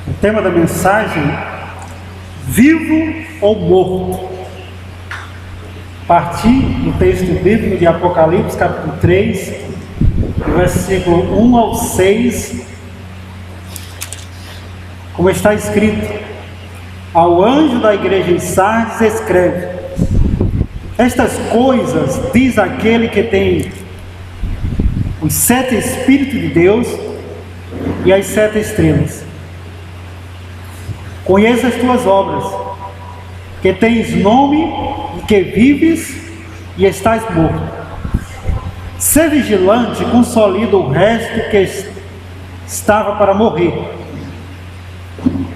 O tema da mensagem: vivo ou morto. A partir do texto bíblico de Apocalipse, capítulo 3, versículo 1 ao 6, como está escrito: ao anjo da igreja em Sardes escreve: estas coisas diz aquele que tem os 7 Espíritos de Deus e as 7 estrelas. Conheço as tuas obras, que tens nome e que vives e estás morto. Sê vigilante e consolida o resto que estava para morrer,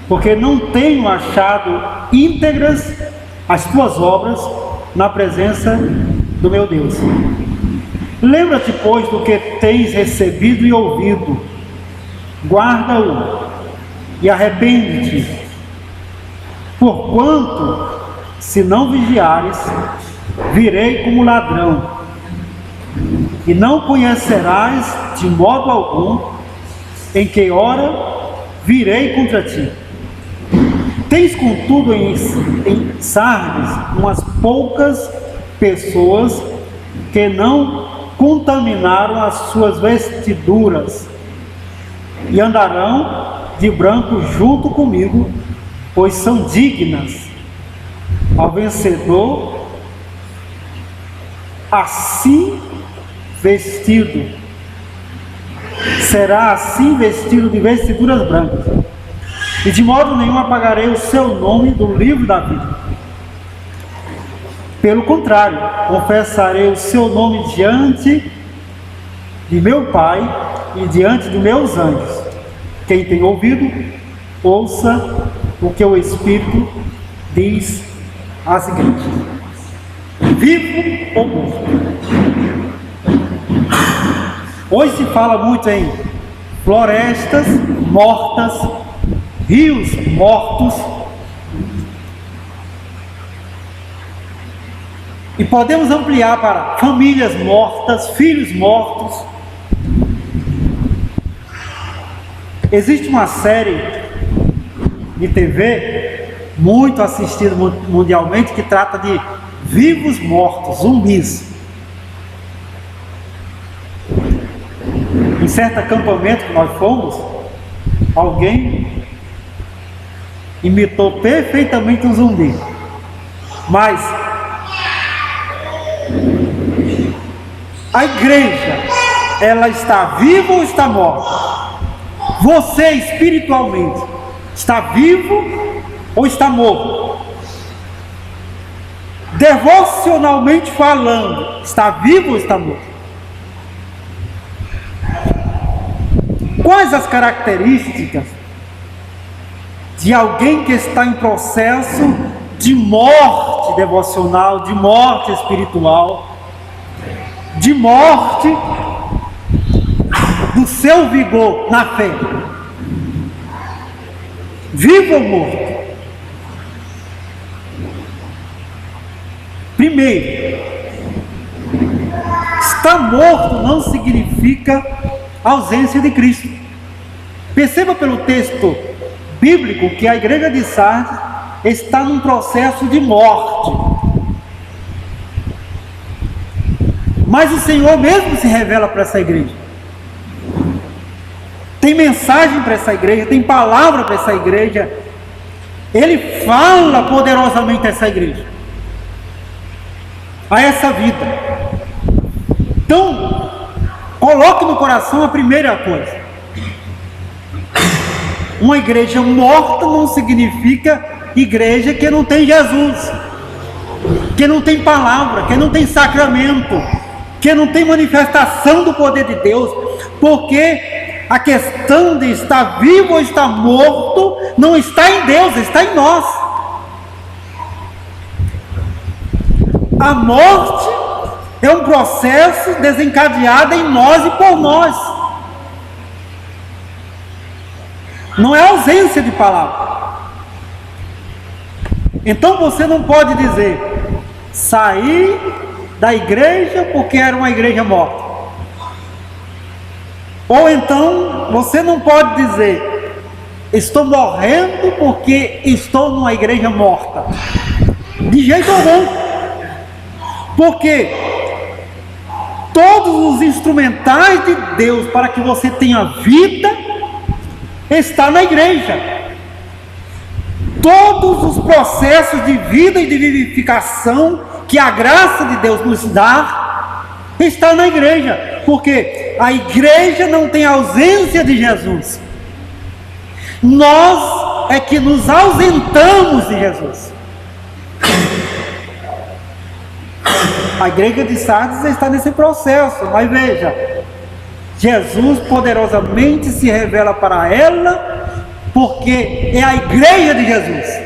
porque não tenho achado íntegras as tuas obras na presença do meu Deus. Lembra-te, pois, do que tens recebido e ouvido, guarda-o e arrepende-te. Porquanto, se não vigiares, virei como ladrão, e não conhecerás de modo algum em que hora virei contra ti. Tens, contudo, em Sardes umas poucas pessoas que não contaminaram as suas vestiduras e andarão de branco junto comigo, pois são dignas. Ao vencedor, assim vestido, será assim vestido de vestiduras brancas, e de modo nenhum apagarei o seu nome do livro da vida. Pelo contrário, confessarei o seu nome diante de meu Pai e diante de meus anjos. Quem tem ouvido, ouça o que o Espírito diz às igrejas. Vivo ou morto. Hoje se fala muito em florestas mortas, rios mortos, e podemos ampliar para famílias mortas, filhos mortos. Existe uma série de TV muito assistida mundialmente que trata de vivos mortos, zumbis. Em certo acampamento que nós fomos, alguém imitou perfeitamente um zumbi, mas a igreja, ela está viva ou está morta? Você espiritualmente está vivo ou está morto? Devocionalmente falando, está vivo ou está morto? Quais as características de alguém que está em processo de morte devocional, de morte espiritual, de morte do seu vigor na fé? Vivo ou morto? Primeiro, estar morto não significa ausência de Cristo. Perceba pelo texto bíblico que a igreja de Sardes está num processo de morte. Mas o Senhor mesmo se revela para essa igreja. Tem mensagem para essa igreja, tem palavra para essa igreja. Ele fala poderosamente a essa igreja, a essa vida. Então, coloque no coração a primeira coisa: uma igreja morta não significa igreja que não tem Jesus, que não tem palavra, que não tem sacramento, que não tem manifestação do poder de Deus, porque a questão de estar vivo ou estar morto não está em Deus, está em nós. A morte é um processo desencadeado em nós e por nós. Não é ausência de palavra. Então você não pode dizer: saí da igreja porque era uma igreja morta. Ou então você não pode dizer: estou morrendo porque estou numa igreja morta. De jeito algum. Porque todos os instrumentais de Deus para que você tenha vida está na igreja. Todos os processos de vida e de vivificação que a graça de Deus nos dá está na igreja. Porque a igreja não tem ausência de Jesus. Nós é que nos ausentamos de Jesus. A igreja de Sardes está nesse processo, mas veja, Jesus poderosamente se revela para ela, porque é a igreja de Jesus.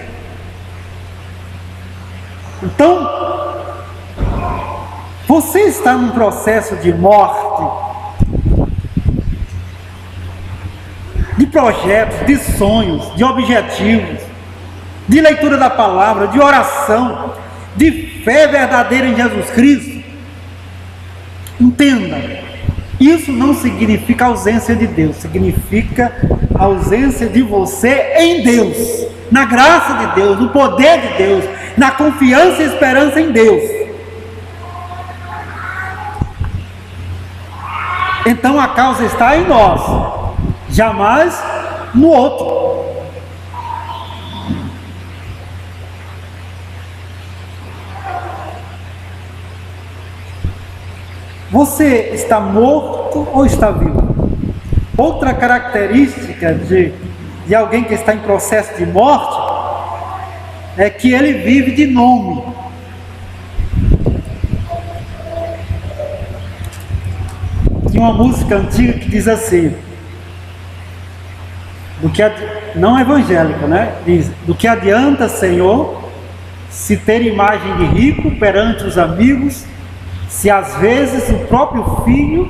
Então, você está num processo de morte, de projetos, de sonhos, de objetivos, de leitura da palavra, de oração, de fé verdadeira em Jesus Cristo. Entenda, isso não significa ausência de Deus, significa ausência de você em Deus, na graça de Deus, no poder de Deus, na confiança e esperança em Deus. Então a causa está em nós, jamais no outro. Você está morto ou está vivo? Outra característica de alguém que está em processo de morte é que ele vive de nome. Tinha uma música antiga que diz assim, não evangélica, né? Diz: do que adianta, Senhor, se ter imagem de rico perante os amigos, se às vezes o próprio filho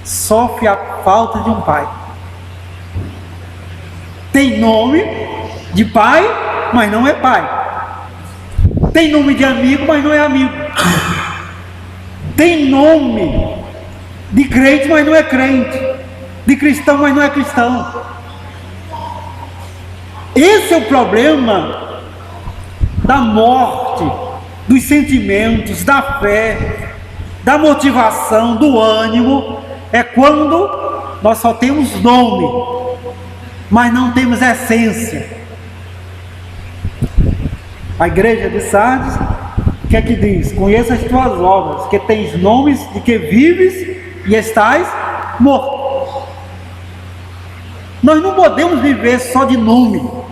sofre a falta de um pai. Tem nome de pai, mas não é pai. Tem nome de amigo, mas não é amigo. Tem nome de crente, mas não é crente. De cristão, mas não é cristão. Esse é o problema da morte, dos sentimentos, da fé, da motivação, do ânimo. É quando nós só temos nome, mas não temos essência. A igreja de Sardes, o que é que diz? Conheça as tuas obras, que tens nomes de que vives e estás morto. Nós não podemos viver só de nome.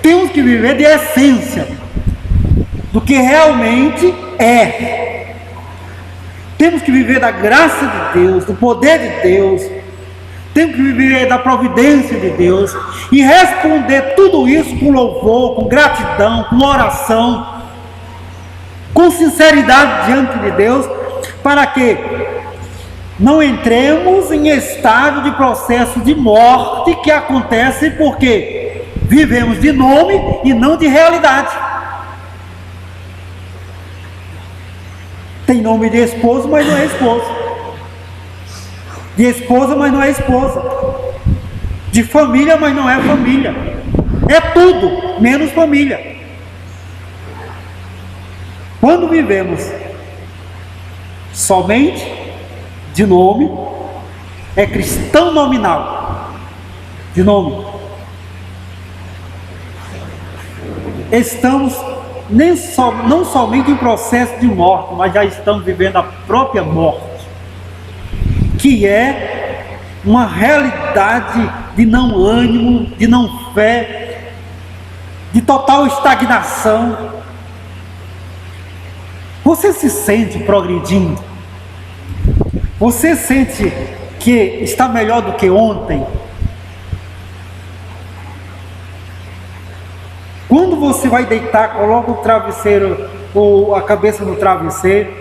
Temos que viver de essência, do que realmente é. Temos que viver da graça de Deus, do poder de Deus. Temos que viver da providência de Deus e responder tudo isso com louvor, com gratidão, com oração, com sinceridade diante de Deus, para que não entremos em estado de processo de morte que acontece porque vivemos de nome e não de realidade. Tem nome de esposo, mas não é esposo. De esposa, mas não é esposa. De família, mas não é família. É tudo, menos família. Quando vivemos somente de nome, é cristão nominal. De nome. Estamos não somente em processo de morte, mas já estamos vivendo a própria morte, que é uma realidade de não ânimo, de não fé, de total estagnação. Você se sente progredindo? Você sente que está melhor do que ontem? Quando você vai deitar, coloca o travesseiro ou a cabeça no travesseiro,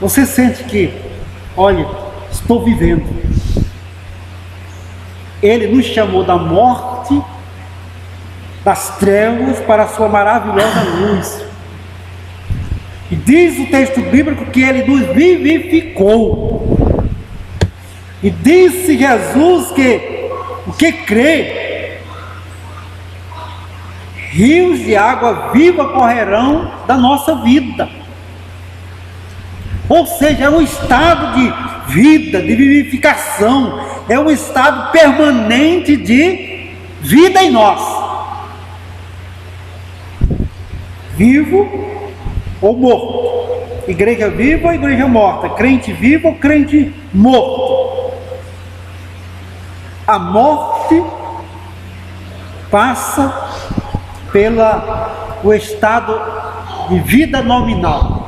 você sente que, olha, estou vivendo. Ele nos chamou da morte, das trevas, para a sua maravilhosa luz. E diz o texto bíblico que ele nos vivificou. E disse Jesus que o que crê, rios de água viva correrão da nossa vida. Ou seja, é um estado de vida, de vivificação, é um estado permanente de vida em nós. Vivo ou morto. Igreja viva ou igreja morta. Crente vivo ou crente morto. A morte passa pelo estado de vida nominal,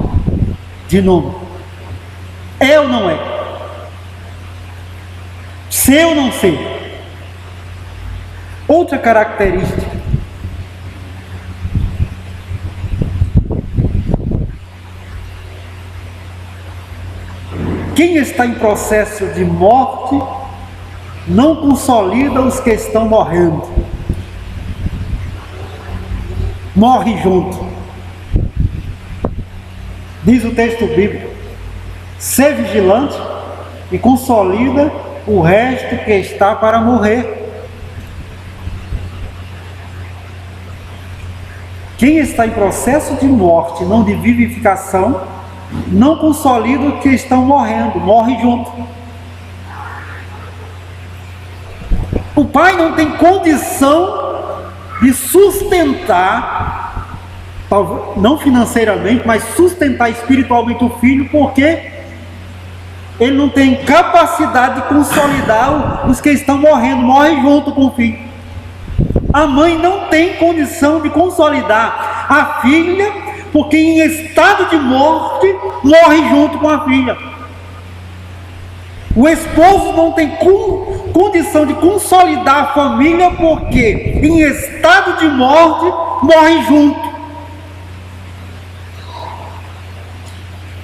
de nome. É ou não é? Ser ou não ser? Outra característica. Quem está em processo de morte não consolida os que estão morrendo. Morre junto. Diz o texto bíblico: ser vigilante e consolida o resto que está para morrer. Quem está em processo de morte, não de vivificação, não consolida os que estão morrendo, morre junto. O pai não tem condição de sustentar, não financeiramente, mas sustentar espiritualmente o filho, porque ele não tem capacidade de consolidar os que estão morrendo, morre junto com o filho. A mãe não tem condição de consolidar a filha, porque em estado de morte, morre junto com a filha. O esposo não tem condição de consolidar a família, porque em estado de morte, morre junto.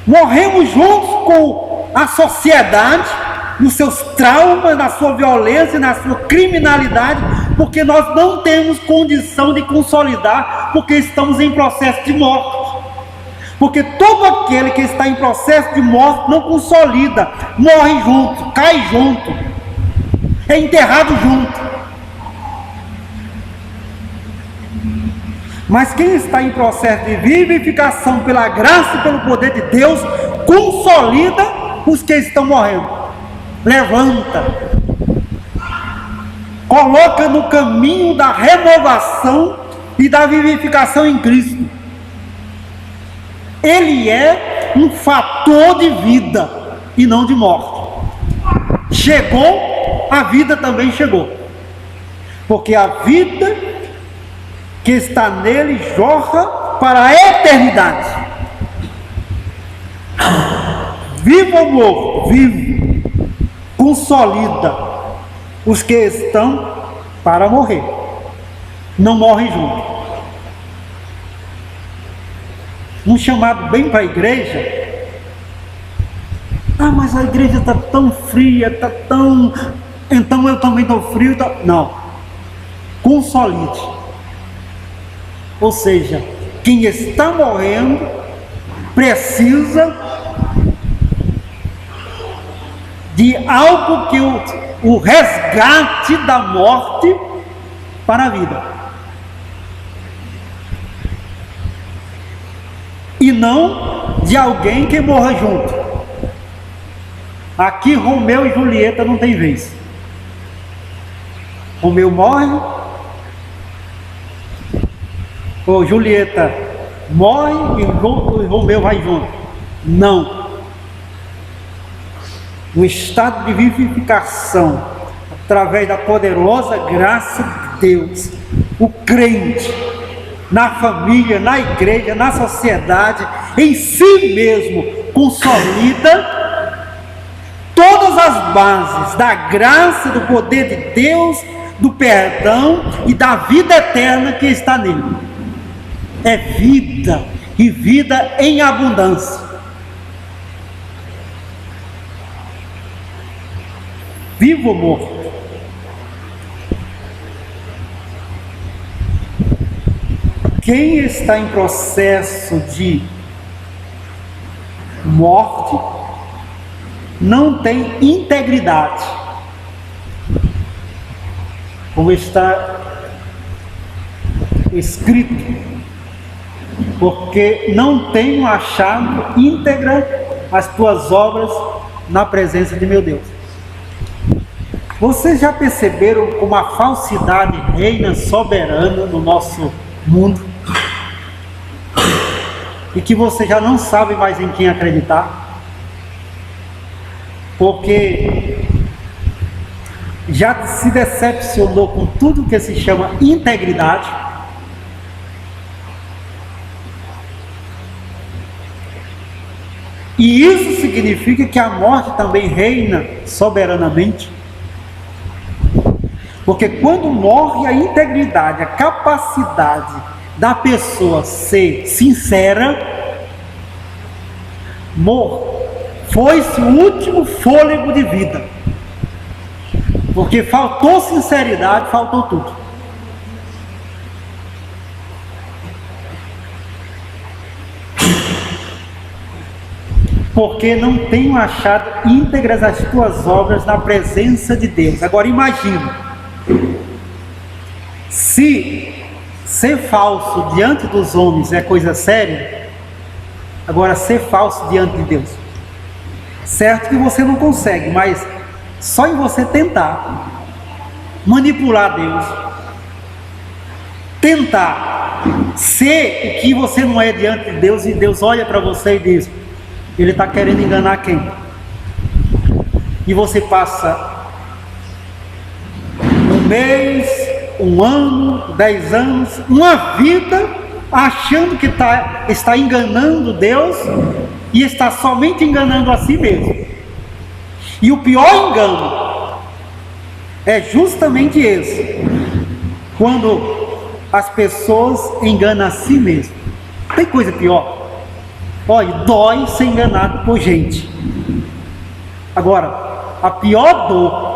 Morremos juntos com a sociedade, nos seus traumas, na sua violência, na sua criminalidade, porque nós não temos condição de consolidar, porque estamos em processo de morte. Porque todo aquele que está em processo de morte não consolida, morre junto, cai junto, é enterrado junto. Mas quem está em processo de vivificação pela graça e pelo poder de Deus, consolida os que estão morrendo, levanta, coloca no caminho da renovação e da vivificação em Cristo. Ele é um fator de vida e não de morte. Chegou, a vida também chegou, porque a vida que está nele jorra para a eternidade. Vivo ou morto? Vivo. Consolida os que estão para morrer. Não morre junto. Um chamado bem para a igreja. Ah, mas a igreja está tão fria, está tão... Então eu também estou frio. Tá... Não. Consolide. Ou seja, quem está morrendo precisa de algo que o resgate da morte para a vida. E não de alguém que morra junto. Aqui Romeu e Julieta não tem vez. Romeu morre, ou Julieta morre e Romeu vai junto. Não. No estado de vivificação, através da poderosa graça de Deus, o crente, na família, na igreja, na sociedade, em si mesmo, consolida todas as bases da graça, do poder de Deus, do perdão e da vida eterna que está nele. É vida, e vida em abundância. Vivo ou morto? Quem está em processo de morte não tem integridade, como está escrito, porque não tenho achado íntegra as tuas obras na presença de meu Deus. Vocês já perceberam como a falsidade reina soberana no nosso mundo? E que você já não sabe mais em quem acreditar? Porque já se decepcionou com tudo que se chama integridade? E isso significa que a morte também reina soberanamente. Porque quando morre a integridade, a capacidade da pessoa ser sincera, foi-se o último fôlego de vida. Porque faltou sinceridade, faltou tudo. Porque não tenho achado íntegras as tuas obras na presença de Deus. Agora imagine, se ser falso diante dos homens é coisa séria, agora ser falso diante de Deus. Certo que você não consegue, mas só em você tentar manipular Deus, tentar ser o que você não é diante de Deus, e Deus olha para você e diz: ele está querendo enganar quem? E você passa um mês, um ano, 10 anos, uma vida achando que está enganando Deus e está somente enganando a si mesmo. E o pior engano é justamente esse, quando as pessoas enganam a si mesmo. Tem coisa pior? Olha, dói ser enganado por gente. Agora, a pior dor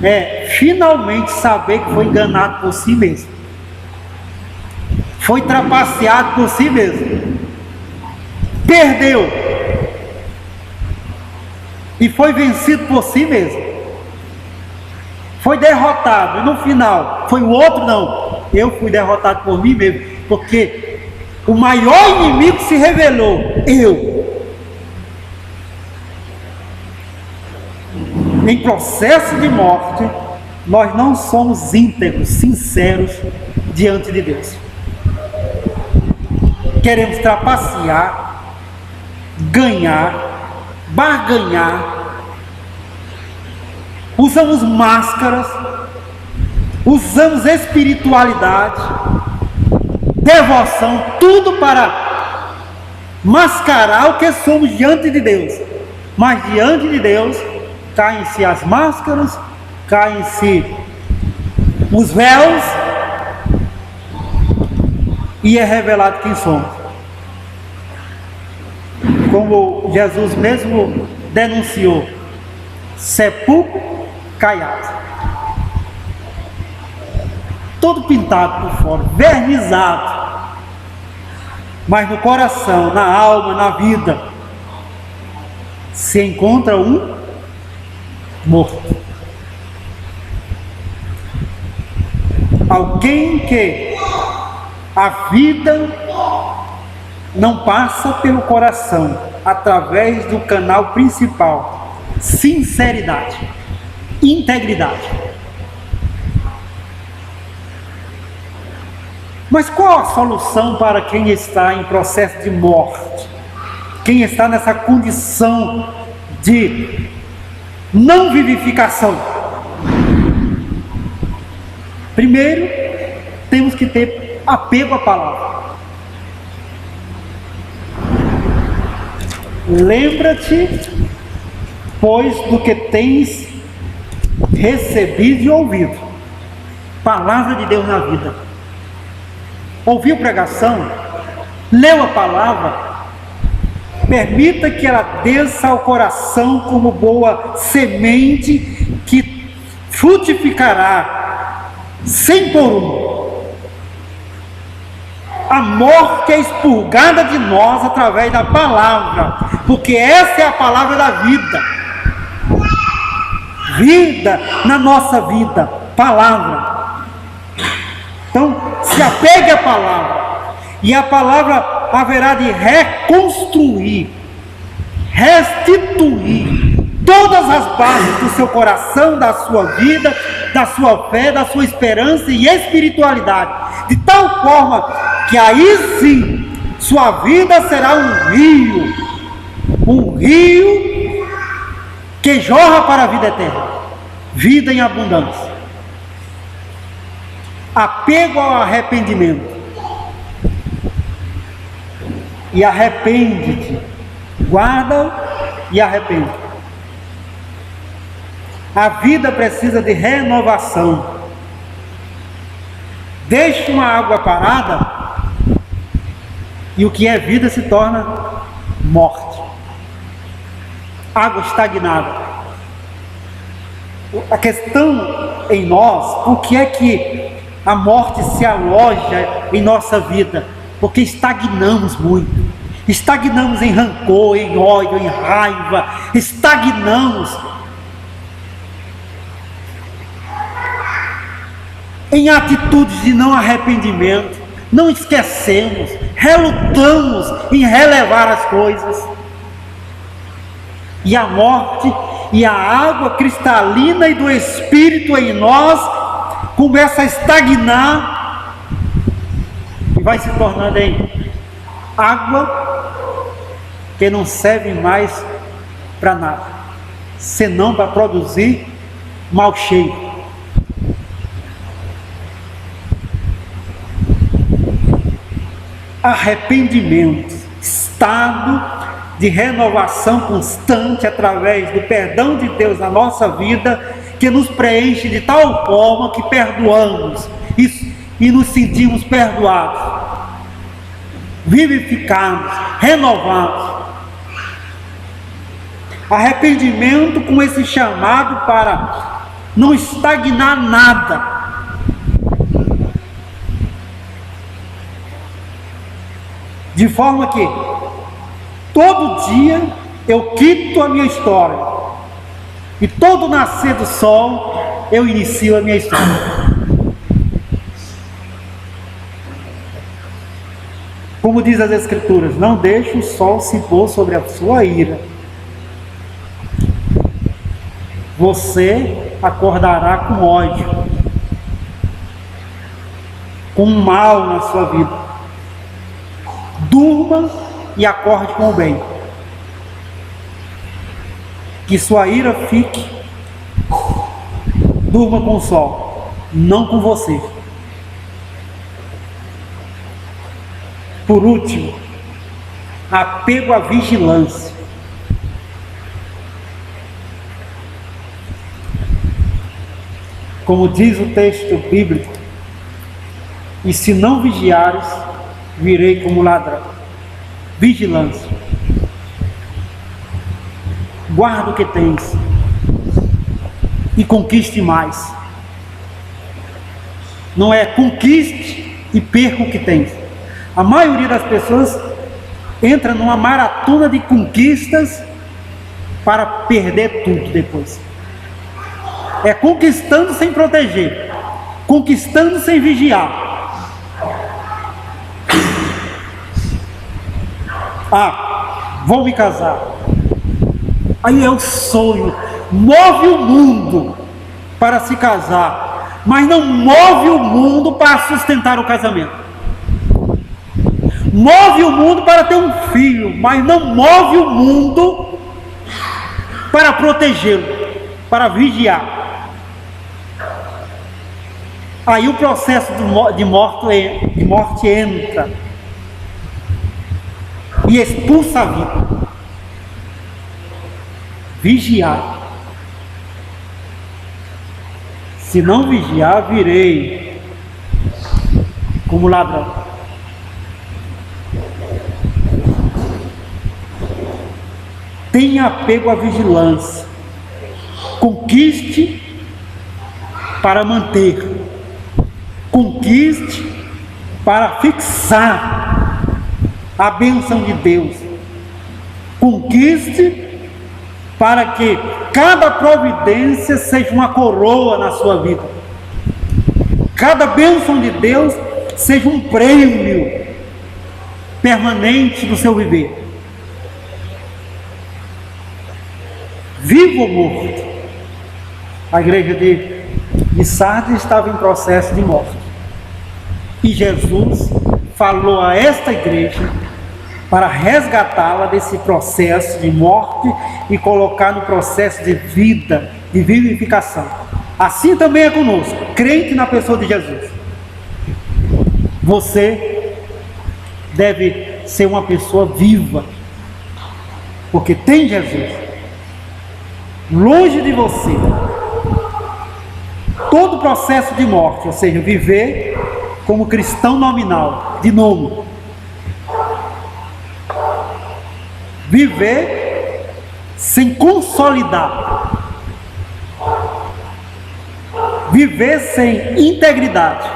é finalmente saber que foi enganado por si mesmo, foi trapaceado por si mesmo, perdeu e foi vencido por si mesmo, foi derrotado, e no final foi o outro. Não, eu fui derrotado por mim mesmo, porque o maior inimigo se revelou: eu. Em processo de morte, nós não somos íntegros, sinceros diante de Deus. Queremos trapacear, ganhar, barganhar, usamos máscaras, usamos espiritualidade, devoção, tudo para mascarar o que somos diante de Deus. Mas diante de Deus caem-se as máscaras, caem-se os véus, e é revelado quem somos. Como Jesus mesmo denunciou: sepulcro caiado, todo pintado por fora, vernizado, mas no coração, na alma, na vida, se encontra um morto. Alguém que a vida não passa pelo coração através do canal principal: sinceridade, integridade. Mas qual a solução para quem está em processo de morte? Quem está nessa condição de não vivificação? Primeiro, temos que ter apego à palavra. Lembra-te, pois, do que tens recebido e ouvido. Palavra de Deus na vida. Ouviu pregação? Leu a palavra? Permita que ela desça ao coração como boa semente que frutificará 100 por 1. A morte é expurgada de nós através da palavra, porque essa é a palavra da vida. vida na nossa vida, palavra. Então, se apegue à palavra, e a palavra haverá de reconstruir, restituir todas as bases do seu coração, da sua vida, da sua fé, da sua esperança e espiritualidade, de tal forma que aí sim sua vida será um rio que jorra para a vida eterna, vida em abundância. Apego ao arrependimento. E arrepende-te, guarda e arrepende. A vida precisa de renovação. Deixa uma água parada e o que é vida se torna morte. Água estagnada. A questão em nós, por que é que a morte se aloja em nossa vida? Porque estagnamos muito. Estagnamos em rancor, em ódio, em raiva. Estagnamos em atitudes de não arrependimento. Não esquecemos, relutamos em relevar as coisas. E a morte e a água cristalina e do Espírito em nós começa a estagnar e vai se tornando em água que não serve mais para nada, senão para produzir mau cheiro. Arrependimento, estado de renovação constante através do perdão de Deus na nossa vida, que nos preenche de tal forma que perdoamos e nos sentimos perdoados, vivificados, renovados. Arrependimento com esse chamado para não estagnar nada. De forma que todo dia eu quito a minha história. E todo nascer do sol eu inicio a minha história. Como diz as Escrituras, não deixe o sol se pôr sobre a sua ira. Você acordará com ódio, com mal na sua vida. Durma e acorde com o bem. Que sua ira fique, durma com o sol, não com você. Por último, apego à vigilância. Como diz o texto bíblico, e se não vigiares, virei como ladrão. Vigilância. Guarda o que tens e conquiste mais. Não é conquiste e perca o que tens. A maioria das pessoas entra numa maratona de conquistas para perder tudo depois. É conquistando sem proteger, conquistando sem vigiar. Vou me casar. Aí é o sonho, move o mundo para se casar, mas não move o mundo para sustentar o casamento. Move o mundo para ter um filho, mas não move o mundo para protegê-lo, para vigiar. Aí o processo de morte entra e expulsa a vida. Vigiar. Se não vigiar, virei como ladrão. Tenha apego à vigilância. Conquiste para manter. Conquiste para fixar a bênção de Deus. Conquiste para que cada providência seja uma coroa na sua vida, cada bênção de Deus seja um prêmio permanente do seu viver. Vivo ou morto? A igreja de Sardes estava em processo de morte. E Jesus falou a esta igreja para resgatá-la desse processo de morte e colocar no processo de vida, de vivificação. Assim também é conosco, crente na pessoa de Jesus. Você deve ser uma pessoa viva, porque tem Jesus. Longe de você todo processo de morte, ou seja, viver como cristão nominal, de nome. Viver sem consolidar. Viver sem integridade.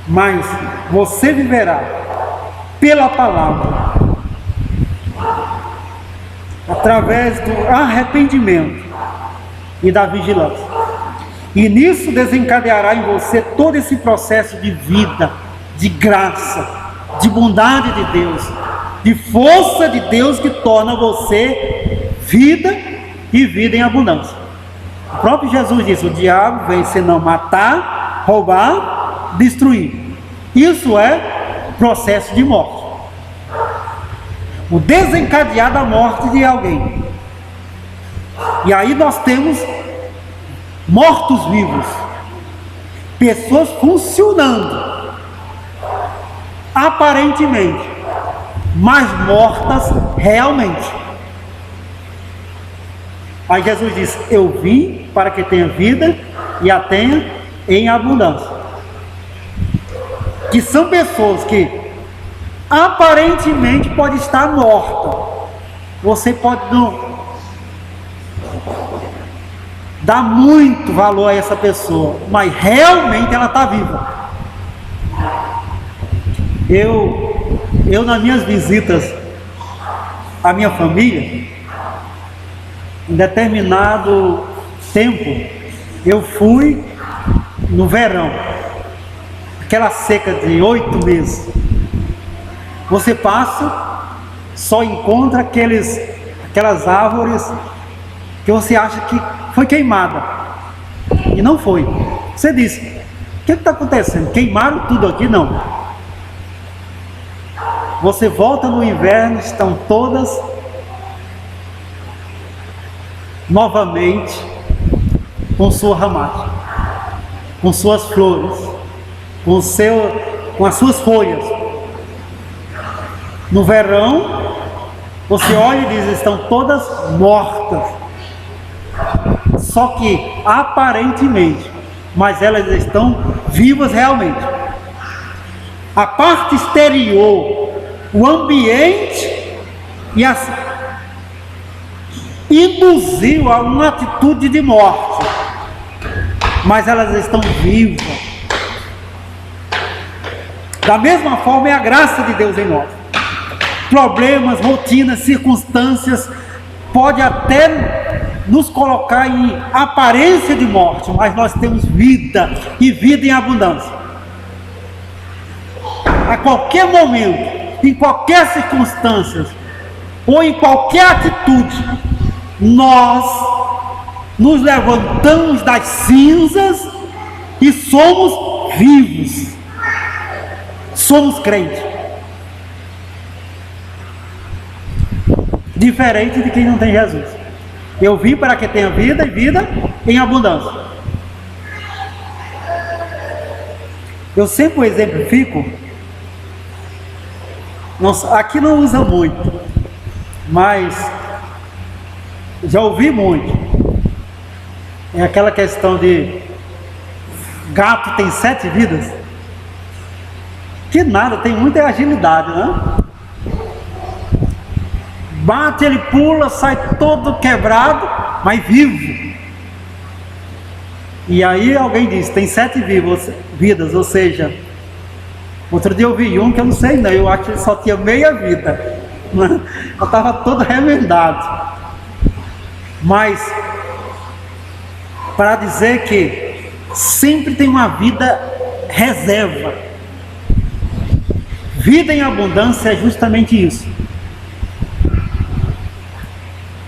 Mas você viverá pela palavra, através do arrependimento e da vigilância. E nisso desencadeará em você todo esse processo de vida, de graça, de bondade de Deus, de força de Deus que torna você vida e vida em abundância. O próprio Jesus disse: o diabo vem senão matar, roubar, destruir. Isso é processo de morte. O desencadear da morte de alguém. E aí nós temos mortos-vivos, pessoas funcionando aparentemente, mas mortas realmente. Aí Jesus diz: eu vim para que tenha vida e a tenha em abundância. Que são pessoas que aparentemente pode estar morta. Você pode não dar muito valor a essa pessoa, mas realmente ela está viva. Eu nas minhas visitas à minha família, em determinado tempo, eu fui no verão, aquela seca de 8 meses. Você passa, só encontra aquelas árvores que você acha que foi queimada, e não foi. Você diz: o que está acontecendo? Queimaram tudo aqui? Não. Você volta no inverno, estão todas novamente com sua ramagem, com suas flores, com as suas folhas. No verão, você olha e diz: estão todas mortas. Só que aparentemente, mas elas estão vivas realmente. A parte exterior, o ambiente, induziu a uma atitude de morte, mas elas estão vivas. Da mesma forma é a graça de Deus em nós. Problemas, rotinas, circunstâncias pode até nos colocar em aparência de morte, mas nós temos vida e vida em abundância. A qualquer momento, em qualquer circunstância ou em qualquer atitude, nós nos levantamos das cinzas e somos vivos. Somos crentes. Diferente de quem não tem Jesus. Eu vim para que tenha vida e vida em abundância. Eu sempre exemplifico, aqui não usa muito, mas já ouvi muito. É aquela questão de gato tem 7 vidas. Que nada, tem muita agilidade, né? Bate, ele pula, sai todo quebrado, mas vivo. E aí alguém diz: tem 7 vidas, ou seja, Outro dia eu vi um que eu não sei não, eu acho que ele só tinha meia vida. Eu estava todo remendado. Mas, para dizer que sempre tem uma vida reserva. Vida em abundância é justamente isso.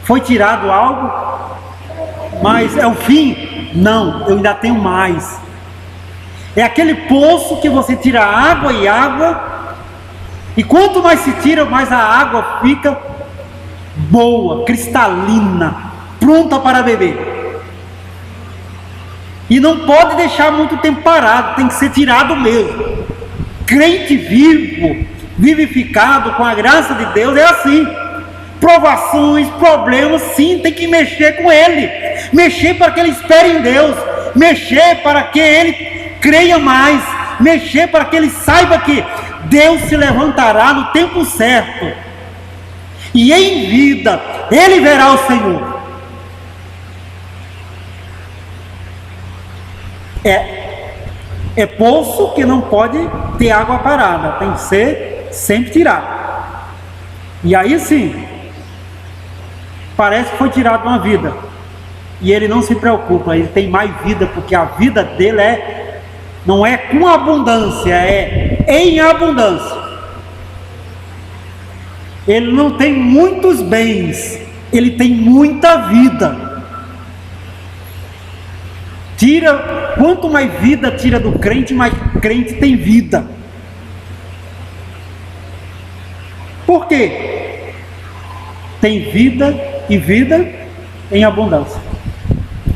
Foi tirado algo, mas é o fim? Não, eu ainda tenho mais. É aquele poço que você tira água e água, e quanto mais se tira, mais a água fica boa, cristalina, pronta para beber. E não pode deixar muito tempo parado, tem que ser tirado mesmo. Crente vivo, vivificado com a graça de Deus, é assim. Provações, problemas, sim, tem que mexer com ele. Mexer para que ele espere em Deus. Mexer para que ele creia mais. Mexer para que ele saiba que Deus se levantará no tempo certo. E em vida, ele verá o Senhor. É poço que não pode ter água parada, tem que ser sempre tirado. E aí sim, parece que foi tirado uma vida, e ele não se preocupa, ele tem mais vida, porque a vida dele não é com abundância, é em abundância. Ele não tem muitos bens, ele tem muita vida. Quanto mais vida tira do crente, mais crente tem vida. Por quê? Tem vida e vida em abundância.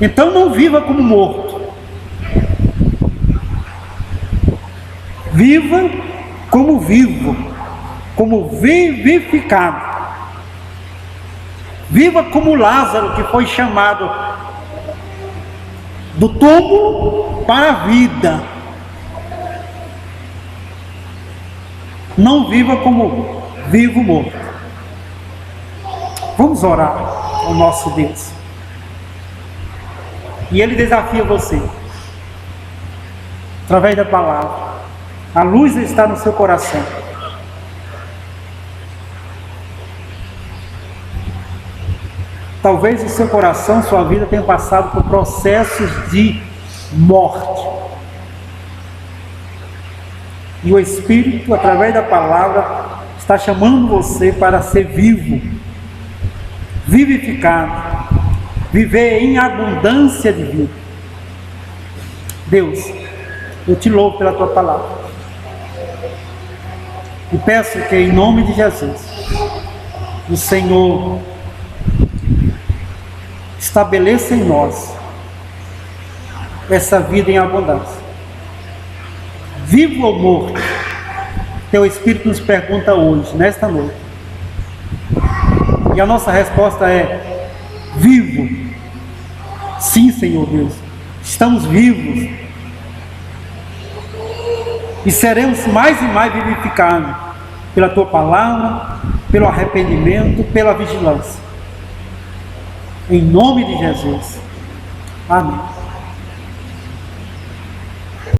Então não viva como morto. Viva como vivo, como vivificado. Viva como Lázaro, que foi chamado do túmulo para a vida. Não viva como vivo morto. Vamos orar ao nosso Deus. E Ele desafia você, através da palavra. A luz está no seu coração. Talvez o seu coração, sua vida tenha passado por processos de morte. E o Espírito, através da palavra, está chamando você para ser vivo, vivificado, viver em abundância de vida. Deus, eu te louvo pela tua palavra. E peço que em nome de Jesus, o Senhor estabeleça em nós essa vida em abundância. Vivo ou morto? Teu Espírito nos pergunta hoje, nesta noite. E a nossa resposta é: vivo. Sim, Senhor Deus, estamos vivos. E seremos mais e mais vivificados pela tua palavra, pelo arrependimento, pela vigilância. Em nome de Jesus. Amém.